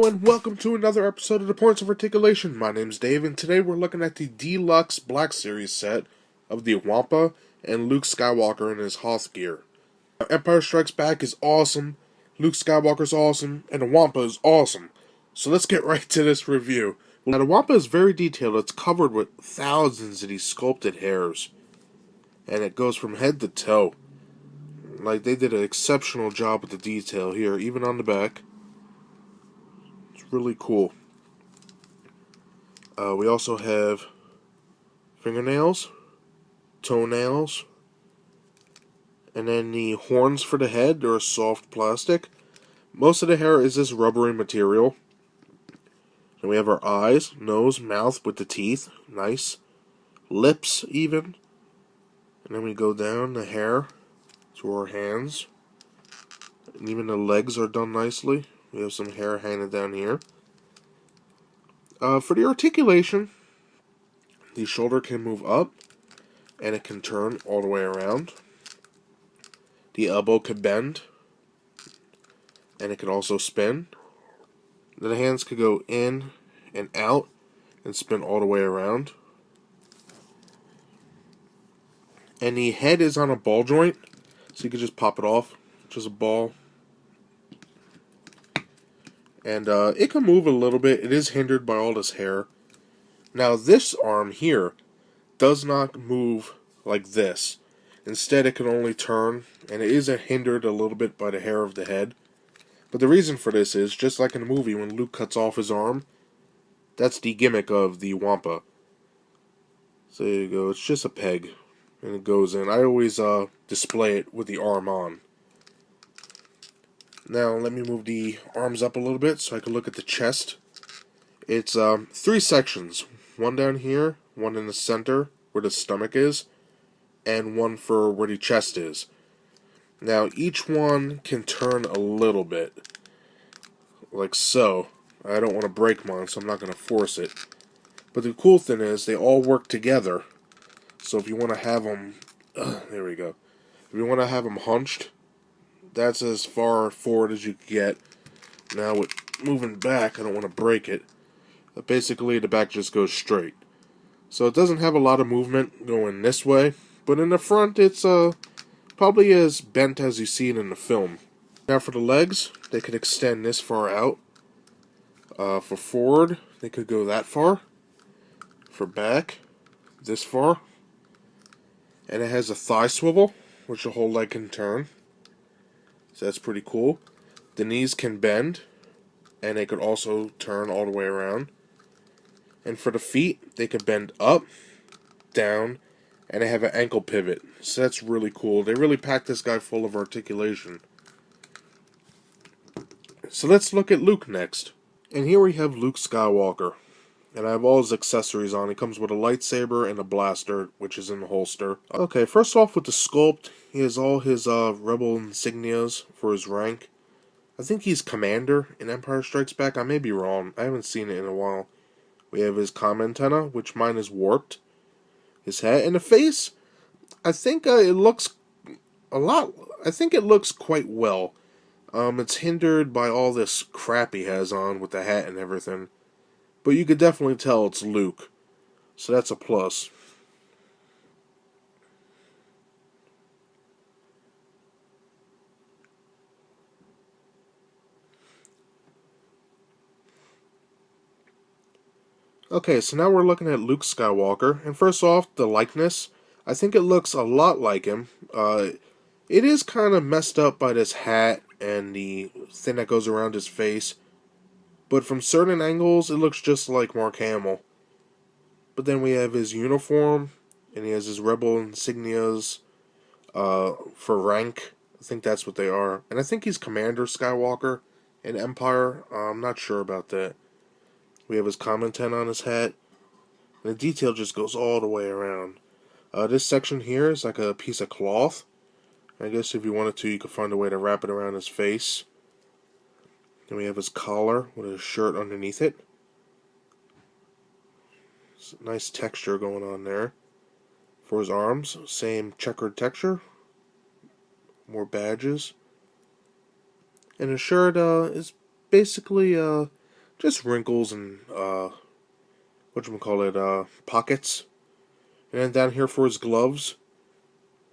and welcome to another episode of the Points of Articulation. My name's Dave, and today we're looking at the Deluxe Black Series set of the Wampa and Luke Skywalker in his Hoth gear. Now, Empire Strikes Back is awesome, Luke Skywalker's awesome, and the Wampa is awesome. So let's get right to this review. Now, the Wampa is very detailed. It's covered with thousands of these sculpted hairs, and it goes from head to toe. Like, they did an exceptional job with the detail here, even on the back. Really cool. We also have fingernails, toenails, and then the horns for the head are soft plastic. Most of the hair is this rubbery material. Then we have our eyes, nose, mouth with the teeth, nice. Lips even. And then we go down the hair to our hands. And even the legs are done nicely. We have some hair hanging down here. For the articulation, the shoulder can move up, and it can turn all the way around. The elbow can bend, and it can also spin. Then the hands could go in and out, and spin all the way around. And the head is on a ball joint, so you can just pop it off, just a ball. And it can move a little bit. It is hindered by all this hair. Now this arm here does not move like this. Instead it can only turn, and it is hindered a little bit by the hair of the head. But the reason for this is, just like in the movie when Luke cuts off his arm, that's the gimmick of the Wampa. So there you go, it's just a peg, and it goes in. I always display it with the arm on. Now, let me move the arms up a little bit so I can look at the chest. It's 3 sections. One down here, one in the center where the stomach is, and one for where the chest is. Now, each one can turn a little bit, like so. I don't want to break mine, so I'm not going to force it. But the cool thing is, they all work together. So if you want to have them, there we go. If you want to have them hunched, that's as far forward as you can get. Now with moving back, I don't want to break it. But basically the back just goes straight. So it doesn't have a lot of movement going this way. But in the front it's probably as bent as you see it in the film. Now for the legs, they could extend this far out. For forward, they could go that far. For back, this far. And it has a thigh swivel, which the whole leg can turn. So that's pretty cool. The knees can bend, and they could also turn all the way around. And for the feet, they can bend up, down, and they have an ankle pivot. So that's really cool. They really packed this guy full of articulation. So let's look at Luke next. And here we have Luke Skywalker. And I have all his accessories on. He comes with a lightsaber and a blaster, which is in the holster. Okay, first off with the sculpt, he has all his rebel insignias for his rank. I think he's commander in Empire Strikes Back. I may be wrong. I haven't seen it in a while. We have his comm antenna, which mine is warped. His hat and the face. I think it looks a lot. I think it looks quite well. It's hindered by all this crap he has on with the hat and everything. But you could definitely tell it's Luke. So that's a plus. Okay, so now we're looking at Luke Skywalker. And first off, the likeness. I think it looks a lot like him. It is kind of messed up by this hat and the thing that goes around his face. But from certain angles, it looks just like Mark Hamill. But then we have his uniform, and he has his rebel insignias for rank. I think that's what they are. And I think he's Commander Skywalker in Empire. I'm not sure about that. We have his comm antenna on his hat. And the detail just goes all the way around. This section here is like a piece of cloth. I guess if you wanted to, you could find a way to wrap it around his face. Then we have his collar with a shirt underneath it. Nice texture going on there. For his arms, same checkered texture. More badges. And his shirt is basically just wrinkles and pockets. And then down here for his gloves,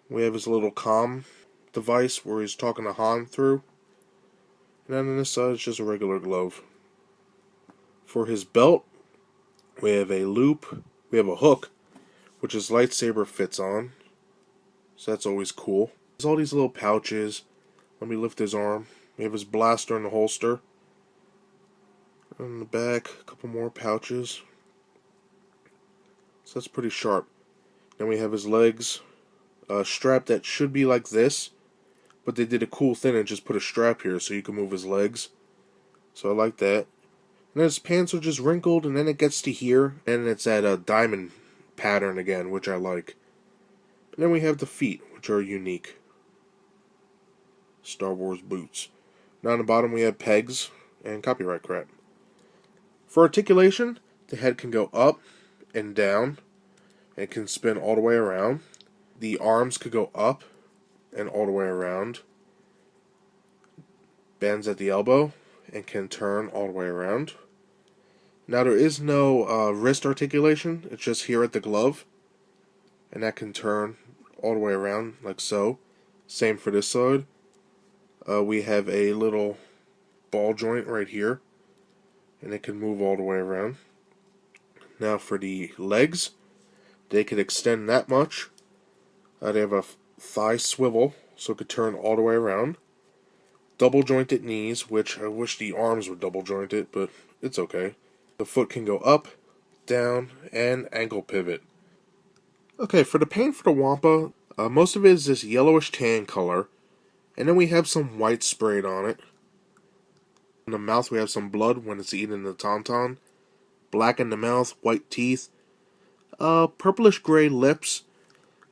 we have his little comm device where he's talking to Han through. And then on this side, it's just a regular glove. For his belt, we have a loop, we have a hook, which his lightsaber fits on. So that's always cool. There's all these little pouches. Let me lift his arm. We have his blaster in the holster. On the back, a couple more pouches. So that's pretty sharp. Then we have his legs. A strap that should be like this, but they did a cool thing and just put a strap here so you can move his legs. So I like that. And then his pants are just wrinkled, and then it gets to here, and it's at a diamond pattern again, which I like. And then we have the feet, which are unique. Star Wars boots. Now on the bottom we have pegs and copyright crap. For articulation, the head can go up and down, and can spin all the way around. The arms could go up and all the way around. Bends at the elbow and can turn all the way around. Now there is no wrist articulation, it's just here at the glove, and that can turn all the way around like so. Same for this side. We have a little ball joint right here, and it can move all the way around. Now for the legs, they could extend that much. They have a thigh swivel, so it could turn all the way around. Double jointed knees, which I wish the arms were double jointed, but it's okay. The foot can go up, down, and ankle pivot. Okay, for the paint for the Wampa, most of it is this yellowish tan color, and then we have some white sprayed on it. In the mouth we have some blood when it's eating the tauntaun. Black in the mouth, white teeth, purplish gray lips,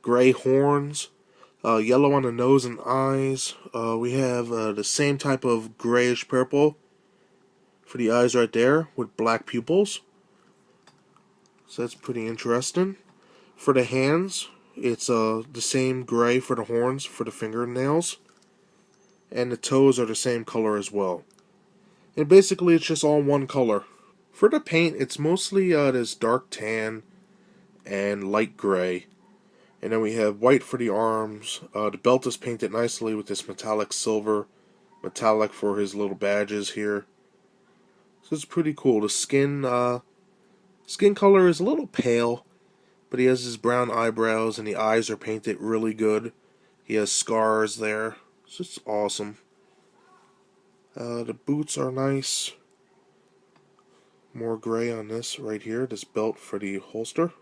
gray horns, yellow on the nose and eyes. We have the same type of grayish purple for the eyes right there with black pupils. So that's pretty interesting. For the hands, it's the same gray for the horns for the fingernails. And the toes are the same color as well. And basically it's just all one color. For the paint, it's mostly this dark tan and light gray. And then we have white for the arms. The belt is painted nicely with this metallic silver. Metallic for his little badges here. So it's pretty cool. The skin color is a little pale, but he has his brown eyebrows and the eyes are painted really good. He has scars there. So it's awesome. The boots are nice. More gray on this right here. This belt for the holster.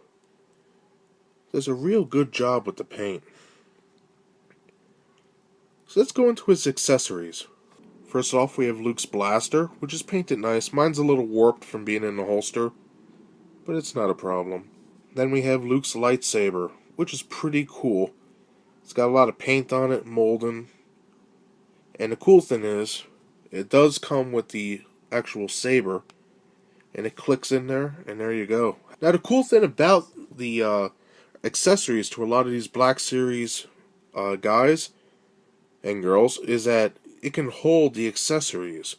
Does a real good job with the paint. So let's go into his accessories. First off, we have Luke's blaster, which is painted nice. Mine's a little warped from being in the holster, but it's not a problem. Then we have Luke's lightsaber, which is pretty cool. It's got a lot of paint on it, molding. And the cool thing is, it does come with the actual saber, and it clicks in there, and there you go. Now the cool thing about the accessories to a lot of these Black Series guys and girls is that it can hold the accessories.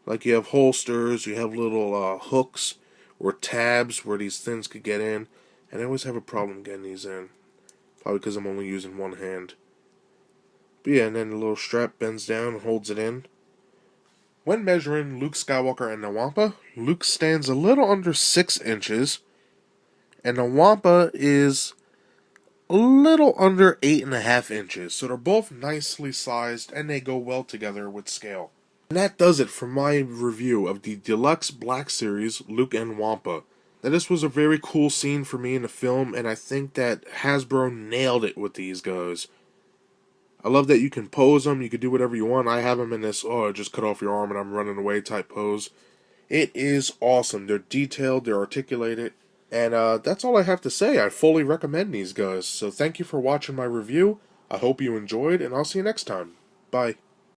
Like you have holsters, you have little hooks or tabs where these things could get in, and I always have a problem getting these in. Probably because I'm only using one hand. But yeah, and then the little strap bends down and holds it in. When measuring Luke Skywalker and the Wampa, Luke stands a little under 6 inches, and the Wampa is a little under 8.5 inches. So they're both nicely sized, and they go well together with scale. And that does it for my review of the Deluxe Black Series Luke and Wampa. Now this was a very cool scene for me in the film, and I think that Hasbro nailed it with these guys. I love that you can pose them, you can do whatever you want. I have them in this, just cut off your arm and I'm running away type pose. It is awesome. They're detailed, they're articulated, and that's all I have to say. I fully recommend these guys. So thank you for watching my review. I hope you enjoyed, and I'll see you next time. Bye.